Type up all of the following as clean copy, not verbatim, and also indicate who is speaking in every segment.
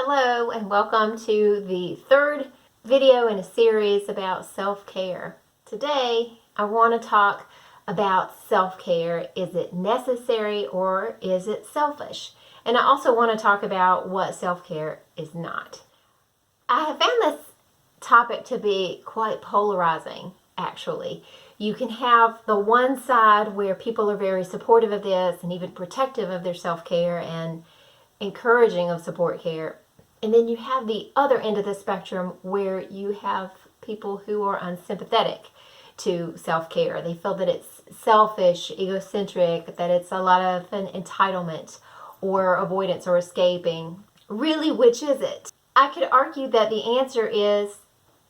Speaker 1: Hello and welcome to the third video in a series about self-care. Today I want to talk about self-care. Is it necessary or is it selfish? And I also want to talk about what self-care is not. I have found this topic to be quite polarizing, actually. You can have the one side where people are very supportive of this and even protective of their self-care and encouraging of support care. And then you have the other end of the spectrum where you have people who are unsympathetic to self-care. They feel that it's selfish, egocentric, that it's a lot of an entitlement or avoidance or escaping. Really, which is it? I could argue that the answer is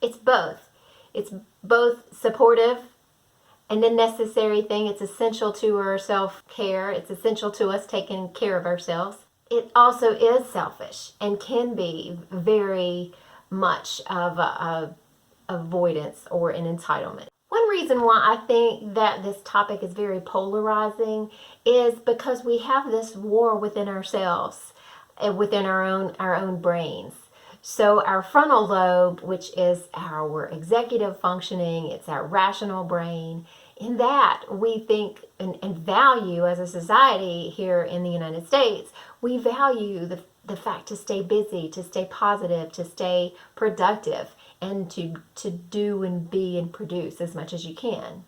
Speaker 1: it's both. It's both supportive and a necessary thing. It's essential to our self-care. It's essential to us taking care of ourselves. It also is selfish and can be very much of a avoidance or an entitlement. One reason why I think that this topic is very polarizing is because we have this war within ourselves and within our own brains. So our frontal lobe, which is our executive functioning, it's our rational brain. In that, we think and value as a society here in the United States, we value the fact to stay busy, to stay positive, to stay productive, and to do and be and produce as much as you can.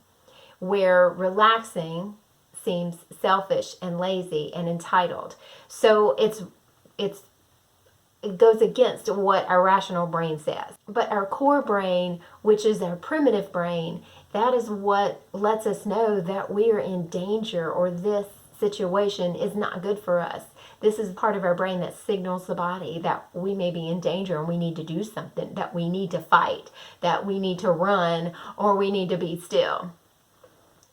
Speaker 1: Where relaxing seems selfish and lazy and entitled. So it goes against what our rational brain says. But our core brain, which is our primitive brain, that is what lets us know that we are in danger or this situation is not good for us. This is part of our brain that signals the body that we may be in danger and we need to do something, that we need to fight, that we need to run, or we need to be still.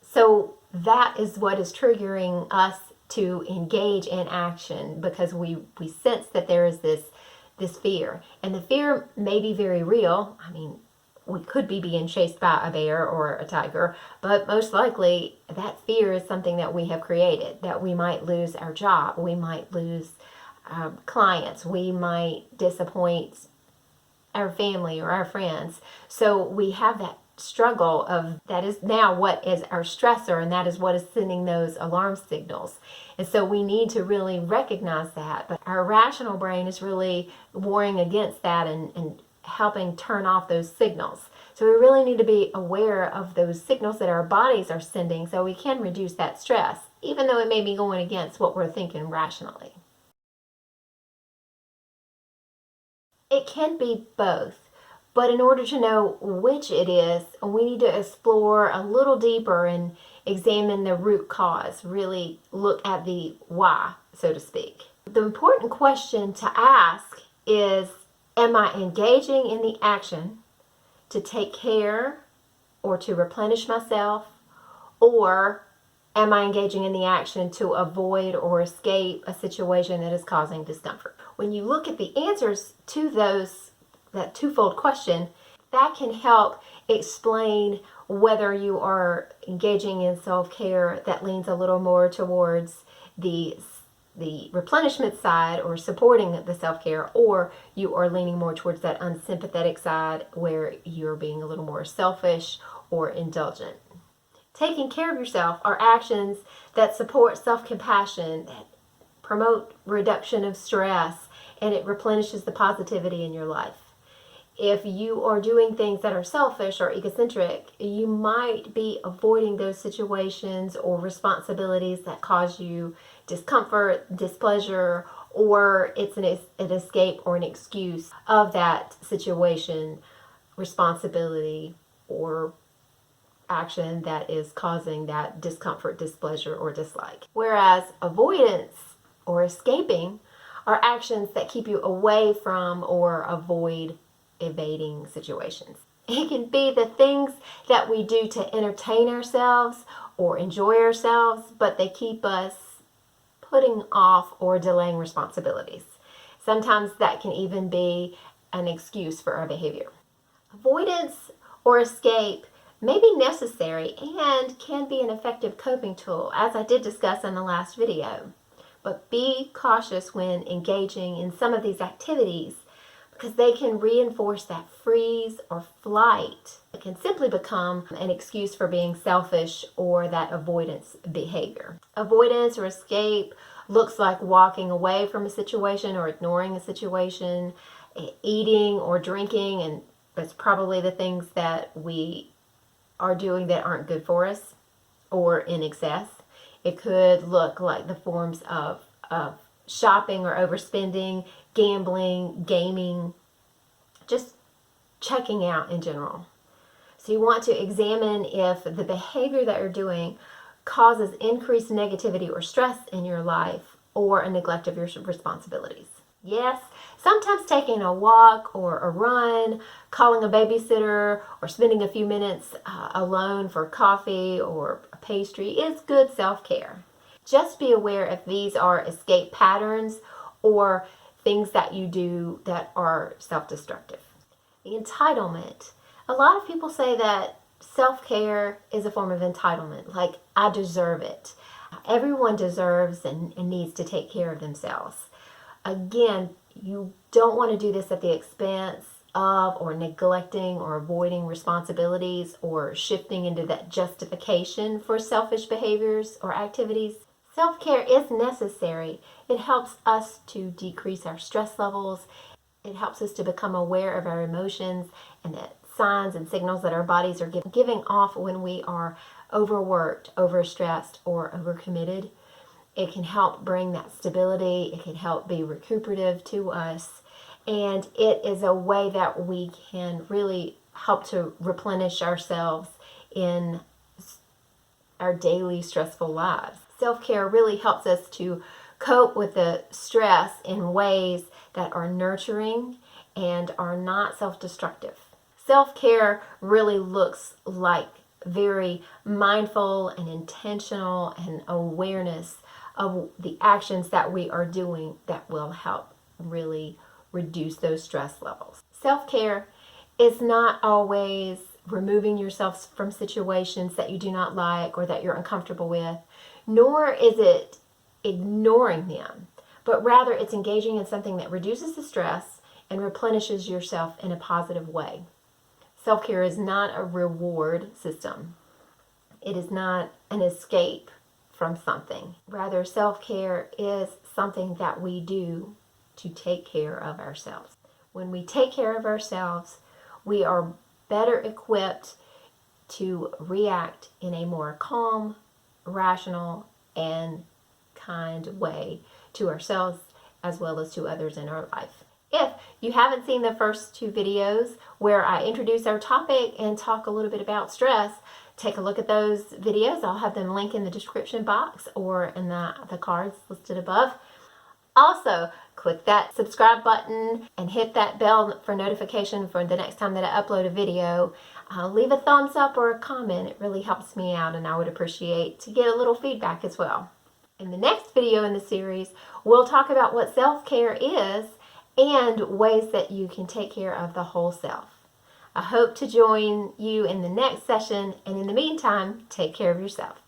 Speaker 1: So that is what is triggering us to engage in action, because we sense that there is this fear. And the fear may be very real. I mean, we could be being chased by a bear or a tiger, but most likely that fear is something that we have created, that we might lose our job, we might lose clients, we might disappoint our family or our friends. So we have that struggle of that is now what is our stressor, and that is what is sending those alarm signals. And so we need to really recognize that. But our rational brain is really warring against that and helping turn off those signals. So we really need to be aware of those signals that our bodies are sending so we can reduce that stress, even though it may be going against what we're thinking rationally. It can be both. But in order to know which it is, we need to explore a little deeper and examine the root cause, really look at the why, so to speak. The important question to ask is, am I engaging in the action to take care or to replenish myself, or am I engaging in the action to avoid or escape a situation that is causing discomfort? When you look at the answers to that twofold question, that can help explain whether you are engaging in self-care that leans a little more towards the replenishment side or supporting the self-care, or you are leaning more towards that unsympathetic side where you're being a little more selfish or indulgent. Taking care of yourself are actions that support self-compassion, that promote reduction of stress, and it replenishes the positivity in your life. If you are doing things that are selfish or egocentric, you might be avoiding those situations or responsibilities that cause you discomfort, displeasure, or it's an escape or an excuse of that situation, responsibility, or action that is causing that discomfort, displeasure, or dislike. Whereas avoidance or escaping are actions that keep you away from or avoid evading situations. It can be the things that we do to entertain ourselves or enjoy ourselves, but they keep us putting off or delaying responsibilities. Sometimes that can even be an excuse for our behavior. Avoidance or escape may be necessary and can be an effective coping tool, as I did discuss in the last video. But be cautious when engaging in some of these activities because they can reinforce that freeze or flight. It can simply become an excuse for being selfish or that avoidance behavior. Avoidance or escape looks like walking away from a situation or ignoring a situation, eating or drinking, and that's probably the things that we are doing that aren't good for us or in excess. It could look like the forms of shopping or overspending, gambling, gaming, just checking out in general. So you want to examine if the behavior that you're doing causes increased negativity or stress in your life or a neglect of your responsibilities. Yes, sometimes taking a walk or a run, calling a babysitter, or spending a few minutes alone for coffee or a pastry is good self-care. Just be aware if these are escape patterns or things that you do that are self-destructive. The entitlement. A lot of people say that self-care is a form of entitlement, like I deserve it. Everyone deserves and needs to take care of themselves. Again, you don't want to do this at the expense of or neglecting or avoiding responsibilities or shifting into that justification for selfish behaviors or activities. Self-care is necessary. It helps us to decrease our stress levels. It helps us to become aware of our emotions and the signs and signals that our bodies are giving off when we are overworked, overstressed, or overcommitted. It can help bring that stability. It can help be recuperative to us. And it is a way that we can really help to replenish ourselves in our daily stressful lives. Self-care really helps us to cope with the stress in ways that are nurturing and are not self-destructive. Self-care really looks like very mindful and intentional and awareness of the actions that we are doing that will help really reduce those stress levels. Self-care is not always removing yourself from situations that you do not like or that you're uncomfortable with, nor is it ignoring them, but rather it's engaging in something that reduces the stress and replenishes yourself in a positive way. Self-care is not a reward system. It is not an escape from something. Rather, self-care is something that we do to take care of ourselves. When we take care of ourselves, we are better equipped to react in a more calm, rational, and kind way to ourselves as well as to others in our life. If you haven't seen the first two videos where I introduce our topic and talk a little bit about stress, take a look at those videos. I'll have them linked in the description box or in the cards listed above. Also, click that subscribe button and hit that bell for notification for the next time that I upload a video. Leave a thumbs up or a comment. It really helps me out and I would appreciate to get a little feedback as well. In the next video in the series, we'll talk about what self-care is and ways that you can take care of the whole self. I hope to join you in the next session, and in the meantime, take care of yourself.